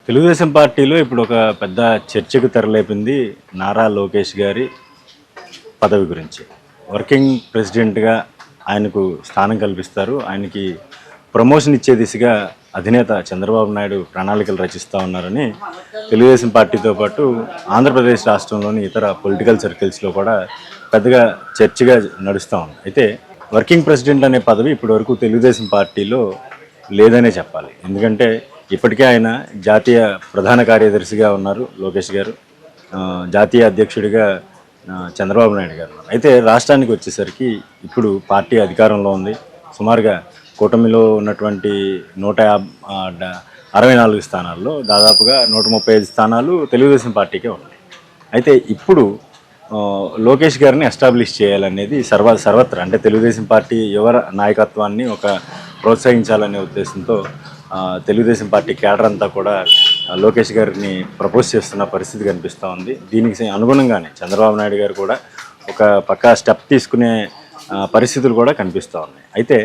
తెలుగుదేశం పార్టీలో ఇప్పుడు ఒక పెద్ద చర్చకు తెరలేపింది నారా లోకేష్ గారి పదవి గురించి. వర్కింగ్ ప్రెసిడెంట్గా ఆయనకు స్థానం కల్పిస్తారు. ఆయనకి ప్రమోషన్ ఇచ్చే దిశగా అధినేత చంద్రబాబు నాయుడు ప్రణాళికలు రచిస్తూ ఉన్నారని తెలుగుదేశం పార్టీతో పాటు ఆంధ్రప్రదేశ్ రాష్ట్రంలోని ఇతర పొలిటికల్ సర్కిల్స్లో కూడా పెద్దగా చర్చగా నడుస్తూ ఉంది. అయితే వర్కింగ్ ప్రెసిడెంట్ అనే పదవి ఇప్పటివరకు తెలుగుదేశం పార్టీలో లేదనే చెప్పాలి. ఎందుకంటే ఇప్పటికే ఆయన జాతీయ ప్రధాన కార్యదర్శిగా ఉన్నారు లోకేష్ గారు, జాతీయ అధ్యక్షుడిగా చంద్రబాబు నాయుడు గారు ఉన్నారు. అయితే రాష్ట్రానికి వచ్చేసరికి ఇప్పుడు పార్టీ అధికారంలో ఉంది. సుమారుగా కూటమిలో ఉన్నటువంటి 164 స్థానాల్లో దాదాపుగా 135 స్థానాలు తెలుగుదేశం పార్టీకే ఉన్నాయి. అయితే ఇప్పుడు లోకేష్ గారిని ఎస్టాబ్లిష్ చేయాలనేది సర్వత్రా అంటే తెలుగుదేశం పార్టీ యువ నాయకత్వాన్ని ఒక ప్రోత్సహించాలనే ఉద్దేశంతో తెలుగుదేశం పార్టీ కేడర్ అంతా కూడా లోకేష్ గారిని ప్రపోజ్ చేస్తున్న పరిస్థితి కనిపిస్తూ ఉంది. దీనికి అనుగుణంగానే చంద్రబాబు నాయుడు గారు కూడా ఒక పక్కా స్టెప్ తీసుకునే పరిస్థితులు కూడా కనిపిస్తూ ఉన్నాయి. అయితే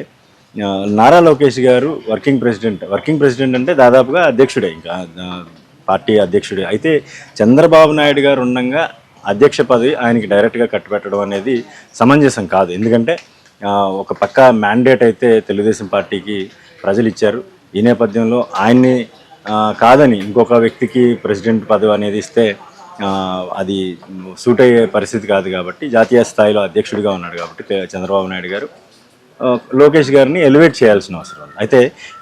నారా లోకేష్ గారు వర్కింగ్ ప్రెసిడెంట్ అంటే దాదాపుగా అధ్యక్షుడే, ఇంకా పార్టీ అధ్యక్షుడే. అయితే చంద్రబాబు నాయుడు గారు ఉండగా అధ్యక్ష పదవి ఆయనకి డైరెక్ట్గా కట్టుబెట్టడం అనేది సమంజసం కాదు. ఎందుకంటే ఒక పక్క మ్యాండేట్ అయితే తెలుగుదేశం పార్టీకి ప్రజలు ఇచ్చారు. ఈ నేపథ్యంలో ఆయన్ని కాదని ఇంకొక వ్యక్తికి ప్రెసిడెంట్ పదవి అనేది ఇస్తే అది సూట్ అయ్యే పరిస్థితి కాదు. కాబట్టి జాతీయ స్థాయిలో అధ్యక్షుడిగా ఉన్నాడు కాబట్టి చంద్రబాబు నాయుడు గారు లోకేష్ గారిని ఎలివేట్ చేయాల్సిన అవసరం ఉంది. అయితే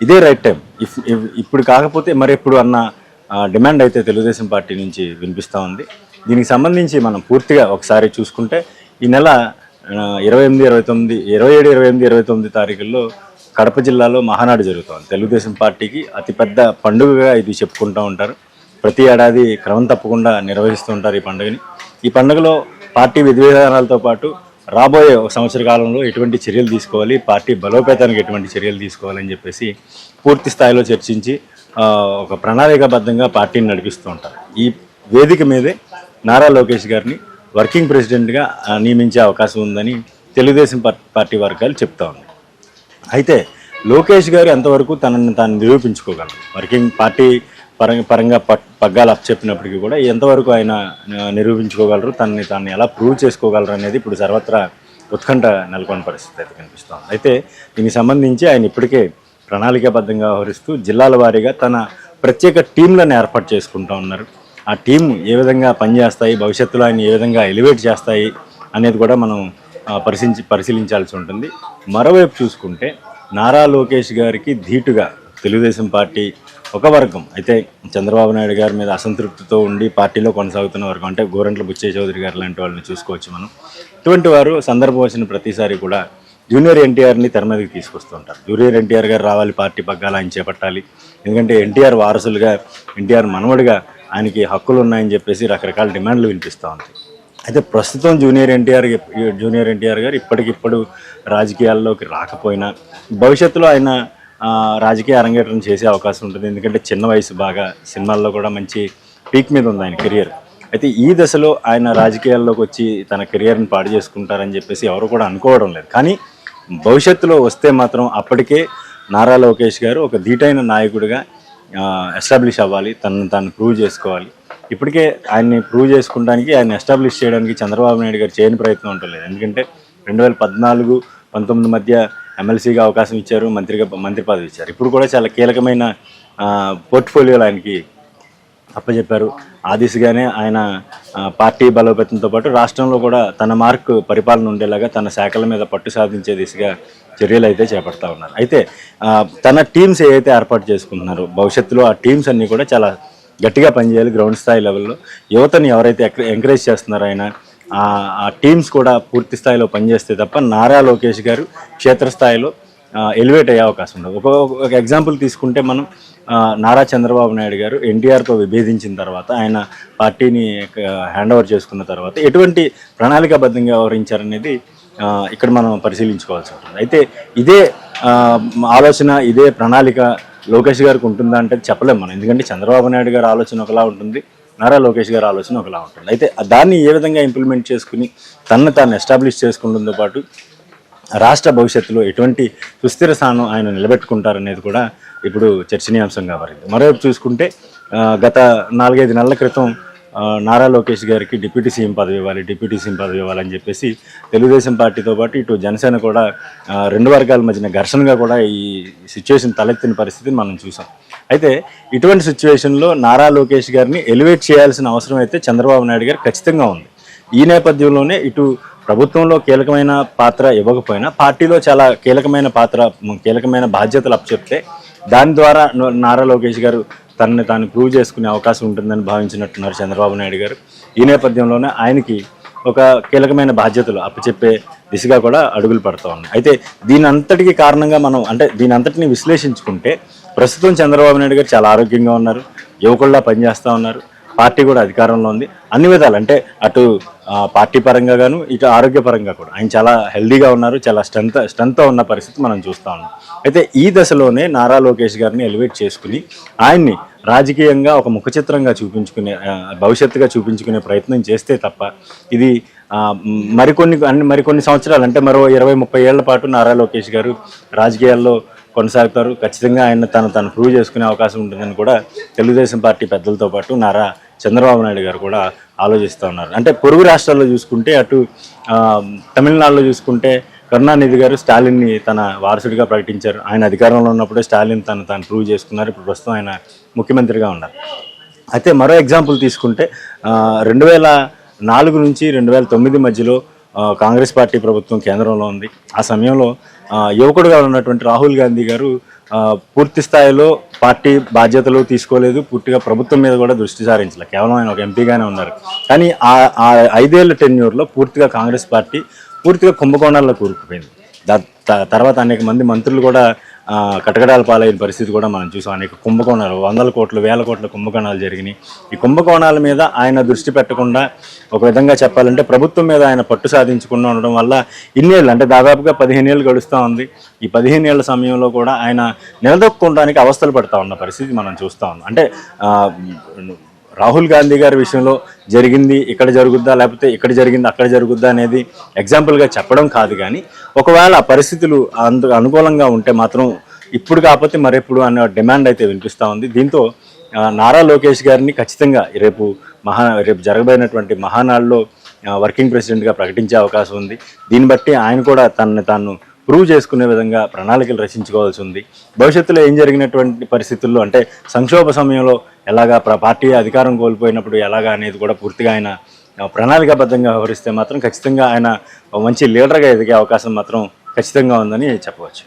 ఇదే రైట్ టైం. ఇప్పుడు కాకపోతే మరెప్పుడు అన్న డిమాండ్ అయితే తెలుగుదేశం పార్టీ నుంచి వినిపిస్తూ ఉంది. దీనికి సంబంధించి మనం పూర్తిగా ఒకసారి చూసుకుంటే ఈ నెల 27, 29 తారీఖుల్లో కడప జిల్లాలో మహానాడు జరుగుతుంది. తెలుగుదేశం పార్టీకి అతిపెద్ద పండుగగా ఇది చెప్పుకుంటూ ఉంటారు. ప్రతి ఏడాది క్రమం తప్పకుండా నిర్వహిస్తూ ఉంటారు ఈ పండుగని. ఈ పండుగలో పార్టీ విధి విధానాలతో పాటు రాబోయే ఒక సంవత్సర కాలంలో ఎటువంటి చర్యలు తీసుకోవాలి, పార్టీ బలోపేతానికి ఎటువంటి చర్యలు తీసుకోవాలని చెప్పేసి పూర్తి స్థాయిలో చర్చించి ఒక ప్రణాళికాబద్ధంగా పార్టీని నడిపిస్తూ ఉంటారు. ఈ వేదిక మీదే నారా లోకేష్ గారిని వర్కింగ్ ప్రెసిడెంట్గా నియమించే అవకాశం ఉందని తెలుగుదేశం పార్టీ వర్గాలు చెప్తా ఉన్నాయి. అయితే లోకేష్ గారు ఎంతవరకు తనని తాను నిరూపించుకోగలరు, వర్కింగ్ పార్టీ పరంగా పగ్గాలు అప్పచెప్పినప్పటికీ కూడా ఎంతవరకు ఆయన నిరూపించుకోగలరు, తనని తాను ఎలా ప్రూవ్ చేసుకోగలరు అనేది ఇప్పుడు సర్వత్రా ఉత్కంఠ నెలకొన్న పరిస్థితి అయితే కనిపిస్తుంది. అయితే దీనికి సంబంధించి ఆయన ఇప్పటికే ప్రణాళికాబద్ధంగా వ్యవహరిస్తూ జిల్లాల వారీగా తన ప్రత్యేక టీంలను ఏర్పాటు చేసుకుంటూ ఉన్నారు. ఆ టీం ఏ విధంగా పనిచేస్తాయి, భవిష్యత్తులో ఆయన ఏ విధంగా ఎలివేట్ చేస్తాయి అనేది కూడా మనం పరిశీలించాల్సి ఉంటుంది. మరోవైపు చూసుకుంటే నారా లోకేష్ గారికి ధీటుగా తెలుగుదేశం పార్టీ ఒక వర్గం అయితే చంద్రబాబు నాయుడు గారి మీద అసంతృప్తితో ఉండి పార్టీలో కొనసాగుతున్న వర్గం అంటే గోరంట్ల బుచ్చయ్య చౌదరి గారు లాంటి వాళ్ళని చూసుకోవచ్చు మనం. ఇటువంటి వారు సందర్భం వచ్చిన ప్రతిసారి కూడా జూనియర్ ఎన్టీఆర్ని తెర మీదకి తీసుకొస్తుంటారు. జూనియర్ ఎన్టీఆర్ గారు రావాలి, పార్టీ పగ్గాలు ఆయన చేపట్టాలి, ఎందుకంటే ఎన్టీఆర్ వారసులుగా, ఎన్టీఆర్ మనవడిగా ఆయనకి హక్కులు ఉన్నాయని చెప్పేసి రకరకాల డిమాండ్లు వినిపిస్తూ ఉంటాయి. అయితే ప్రస్తుతం జూనియర్ ఎన్టీఆర్ గారు ఇప్పటికిప్పుడు రాజకీయాల్లోకి రాకపోయినా భవిష్యత్తులో ఆయన రాజకీయ అరంగేట్రం చేసే అవకాశం ఉంటుంది. ఎందుకంటే చిన్న వయసు, బాగా సినిమాల్లో కూడా మంచి పీక్ మీద ఉంది ఆయన కెరియర్. అయితే ఈ దశలో ఆయన రాజకీయాల్లోకి వచ్చి తన కెరియర్ని పాడు చేసుకుంటారని చెప్పేసి ఎవరు కూడా అనుకోవడం లేదు. కానీ భవిష్యత్తులో వస్తే మాత్రం అప్పటికే నారా లోకేష్ గారు ఒక ధీటైన నాయకుడిగా ఎస్టాబ్లిష్ అవ్వాలి, తనను తాను ప్రూవ్ చేసుకోవాలి. ఇప్పటికే ఆయన్ని ప్రూవ్ చేసుకోవడానికి, ఆయన ఎస్టాబ్లిష్ చేయడానికి చంద్రబాబు నాయుడు గారు చేయని ప్రయత్నం ఉండలేదు. ఎందుకంటే 2014-19 మధ్య ఎమ్మెల్సీగా అవకాశం ఇచ్చారు, మంత్రి పదవి ఇచ్చారు. ఇప్పుడు కూడా చాలా కీలకమైన పోర్ట్ఫోలియోలు ఆయనకి అప్పచెప్పారు. ఆ దిశగానే ఆయన పార్టీ బలోపేతంతో పాటు రాష్ట్రంలో కూడా తన మార్కు పరిపాలన ఉండేలాగా తన శాఖల మీద పట్టు సాధించే దిశగా చర్యలు అయితే చేపడతా ఉన్నారు. అయితే తన టీమ్స్ ఏవైతే ఏర్పాటు చేసుకుంటున్నారో భవిష్యత్తులో ఆ టీమ్స్ అన్నీ కూడా చాలా గట్టిగా పనిచేయాలి. గ్రౌండ్ స్థాయి లెవెల్లో యువతని ఎవరైతే ఎంకరేజ్ చేస్తున్నారో ఆయన ఆ టీమ్స్ కూడా పూర్తి స్థాయిలో పనిచేస్తే తప్ప నారా లోకేష్ గారు క్షేత్రస్థాయిలో ఎలివేట్ అయ్యే అవకాశం ఉండదు. ఒక ఎగ్జాంపుల్ తీసుకుంటే మనం నారా చంద్రబాబు నాయుడు గారు ఎన్టీఆర్తో విభేదించిన తర్వాత, ఆయన పార్టీని హ్యాండ్ ఓవర్ చేసుకున్న తర్వాత ఎటువంటి ప్రణాళికాబద్ధంగా వ్యవహరించారనేది ఇక్కడ మనం పరిశీలించుకోవాల్సి ఉంటుంది. అయితే ఇదే ఆలోచన, ఇదే ప్రణాళిక లోకేష్ గారికి ఉంటుందా అంటే చెప్పలేము మనం. ఎందుకంటే చంద్రబాబు నాయుడు గారి ఆలోచన ఒకలా ఉంటుంది, నారా లోకేష్ గారి ఆలోచన ఒకలా ఉంటుంది. అయితే దాన్ని ఏ విధంగా ఇంప్లిమెంట్ చేసుకుని తనను తాను ఎస్టాబ్లిష్ చేసుకుంటుందో పాటు రాష్ట్ర భవిష్యత్తులో ఎటువంటి సుస్థిర స్థానం ఆయన నిలబెట్టుకుంటారనేది కూడా ఇప్పుడు చర్చనీయాంశంగా మారింది. మరోవైపు చూసుకుంటే గత 4-5 నెలల క్రితం నారా లోకేష్ గారికి డిప్యూటీ సీఎం పదవి ఇవ్వాలని చెప్పేసి తెలుగుదేశం పార్టీతో పాటు ఇటు జనసేన కూడా రెండు వర్గాల మధ్యన ఘర్షణగా కూడా ఈ సిచ్యువేషన్ తలెత్తిన పరిస్థితిని మనం చూసాం. అయితే ఇటువంటి సిచ్యువేషన్లో నారా లోకేష్ గారిని ఎలివేట్ చేయాల్సిన అవసరం అయితే చంద్రబాబు నాయుడు గారు ఖచ్చితంగా ఉంది. ఈ నేపథ్యంలోనే ఇటు ప్రభుత్వంలో కీలకమైన పాత్ర ఇవ్వకపోయినా పార్టీలో చాలా కీలకమైన బాధ్యతలు అప్పచెప్తే దాని ద్వారా నారా లోకేష్ గారు తనని తాను ప్రూవ్ చేసుకునే అవకాశం ఉంటుందని భావించినట్టున్నారు చంద్రబాబు నాయుడు గారు. ఈ నేపథ్యంలోనే ఆయనకి ఒక కీలకమైన బాధ్యతలు అప్పచెప్పే దిశగా కూడా అడుగులు పడుతూ ఉన్నాయి. అయితే దీని అంతటికి కారణంగా మనం దీని అంతటిని విశ్లేషించుకుంటే ప్రస్తుతం చంద్రబాబు నాయుడు గారు చాలా ఆరోగ్యంగా ఉన్నారు, యువకుల్లా పనిచేస్తూ ఉన్నారు, పార్టీ కూడా అధికారంలో ఉంది. అన్ని విధాలు అంటే అటు పార్టీ పరంగా గాను ఇటు ఆరోగ్యపరంగా కూడా ఆయన చాలా హెల్దీగా ఉన్నారు, చాలా స్ట్రెంగ్తో ఉన్న పరిస్థితి మనం చూస్తూ ఉన్నాం. అయితే ఈ దశలోనే నారా లోకేష్ గారిని ఎలివేట్ చేసుకుని ఆయన్ని రాజకీయంగా ఒక ముఖ చిత్రంగా భవిష్యత్తుగా చూపించుకునే ప్రయత్నం చేస్తే తప్ప ఇది మరికొన్ని సంవత్సరాలు అంటే మరో 20-30 ఏళ్ల పాటు నారా లోకేష్ గారు రాజకీయాల్లో కొనసాగుతారు. ఖచ్చితంగా ఆయన తను ప్రూవ్ చేసుకునే అవకాశం ఉంటుందని కూడా తెలుగుదేశం పార్టీ పెద్దలతో పాటు నారా చంద్రబాబు నాయుడు గారు కూడా ఆలోచిస్తూ ఉన్నారు. అంటే పొరుగు రాష్ట్రాల్లో చూసుకుంటే అటు తమిళనాడులో చూసుకుంటే కరుణానిధి గారు స్టాలిన్ని తన వారసుడిగా ప్రకటించారు. ఆయన అధికారంలో ఉన్నప్పుడే స్టాలిన్ తాను ప్రూవ్ చేసుకున్నారు. ఇప్పుడు ప్రస్తుతం ఆయన ముఖ్యమంత్రిగా ఉన్నారు. అయితే మరో ఎగ్జాంపుల్ తీసుకుంటే 2004 నుంచి 2009 మధ్యలో కాంగ్రెస్ పార్టీ ప్రభుత్వం కేంద్రంలో ఉంది. ఆ సమయంలో యువకుడుగా ఉన్నటువంటి రాహుల్ గాంధీ గారు పూర్తి స్థాయిలో పార్టీ బాధ్యతలు తీసుకోలేదు, పూర్తిగా ప్రభుత్వం మీద కూడా దృష్టి సారించలేదు, కేవలం ఆయన ఒక ఎంపీగానే ఉన్నారు. కానీ ఆ 5 ఏళ్ల టెన్యూర్లో పూర్తిగా కాంగ్రెస్ పార్టీ పూర్తిగా కుంభకోణాల్లో కూరుకుపోయింది. తర్వాత అనేక మంది మంత్రులు కూడా కటకడాల పాలైన పరిస్థితి కూడా మనం చూసాం. అనేక కుంభకోణాలు, 100 కోట్లు 1000 కోట్ల కుంభకోణాలు జరిగినాయి. ఈ కుంభకోణాల మీద ఆయన దృష్టి పెట్టకుండా ఒక విధంగా చెప్పాలంటే ప్రభుత్వం మీద ఆయన పట్టు సాధించకుండా ఉండడం వల్ల ఇన్నేళ్ళు అంటే దాదాపుగా 15 ఏళ్ళు గడుస్తూ ఉంది. ఈ 15 ఏళ్ల సమయంలో కూడా ఆయన నిలదొక్కోవడానికి అవస్థలు పడుతూ ఉన్న పరిస్థితి మనం చూస్తూ ఉన్నాం. అంటే రాహుల్ గాంధీ గారి విషయంలో జరిగింది ఇక్కడ జరుగుద్దా, లేకపోతే ఇక్కడ జరిగింది అక్కడ జరుగుద్దా అనేది ఎగ్జాంపుల్గా చెప్పడం కాదు. కానీ ఒకవేళ పరిస్థితులు అనుకూలంగా ఉంటే మాత్రం ఇప్పుడు కాకపోతే మరెప్పుడు అనే డిమాండ్ అయితే వినిపిస్తూ ఉంది. దీంతో నారా లోకేష్ గారిని ఖచ్చితంగా రేపు జరగబోయినటువంటి మహానాడులో వర్కింగ్ ప్రెసిడెంట్గా ప్రకటించే అవకాశం ఉంది. దీన్ని బట్టి ఆయన కూడా తనని తాను ప్రూవ్ చేసుకునే విధంగా ప్రణాళికలు రచించుకోవాల్సి ఉంది. భవిష్యత్తులో ఏం జరిగినటువంటి పరిస్థితుల్లో అంటే సంక్షోభ సమయంలో ఎలాగా పార్టీ అధికారం కోల్పోయినప్పుడు ఎలాగా అనేది కూడా పూర్తిగా ఆయన ప్రణాళికాబద్ధంగా వ్యవహరిస్తే మాత్రం ఖచ్చితంగా ఆయన మంచి లీడర్గా ఎదిగే అవకాశం మాత్రం ఖచ్చితంగా ఉందని చెప్పవచ్చు.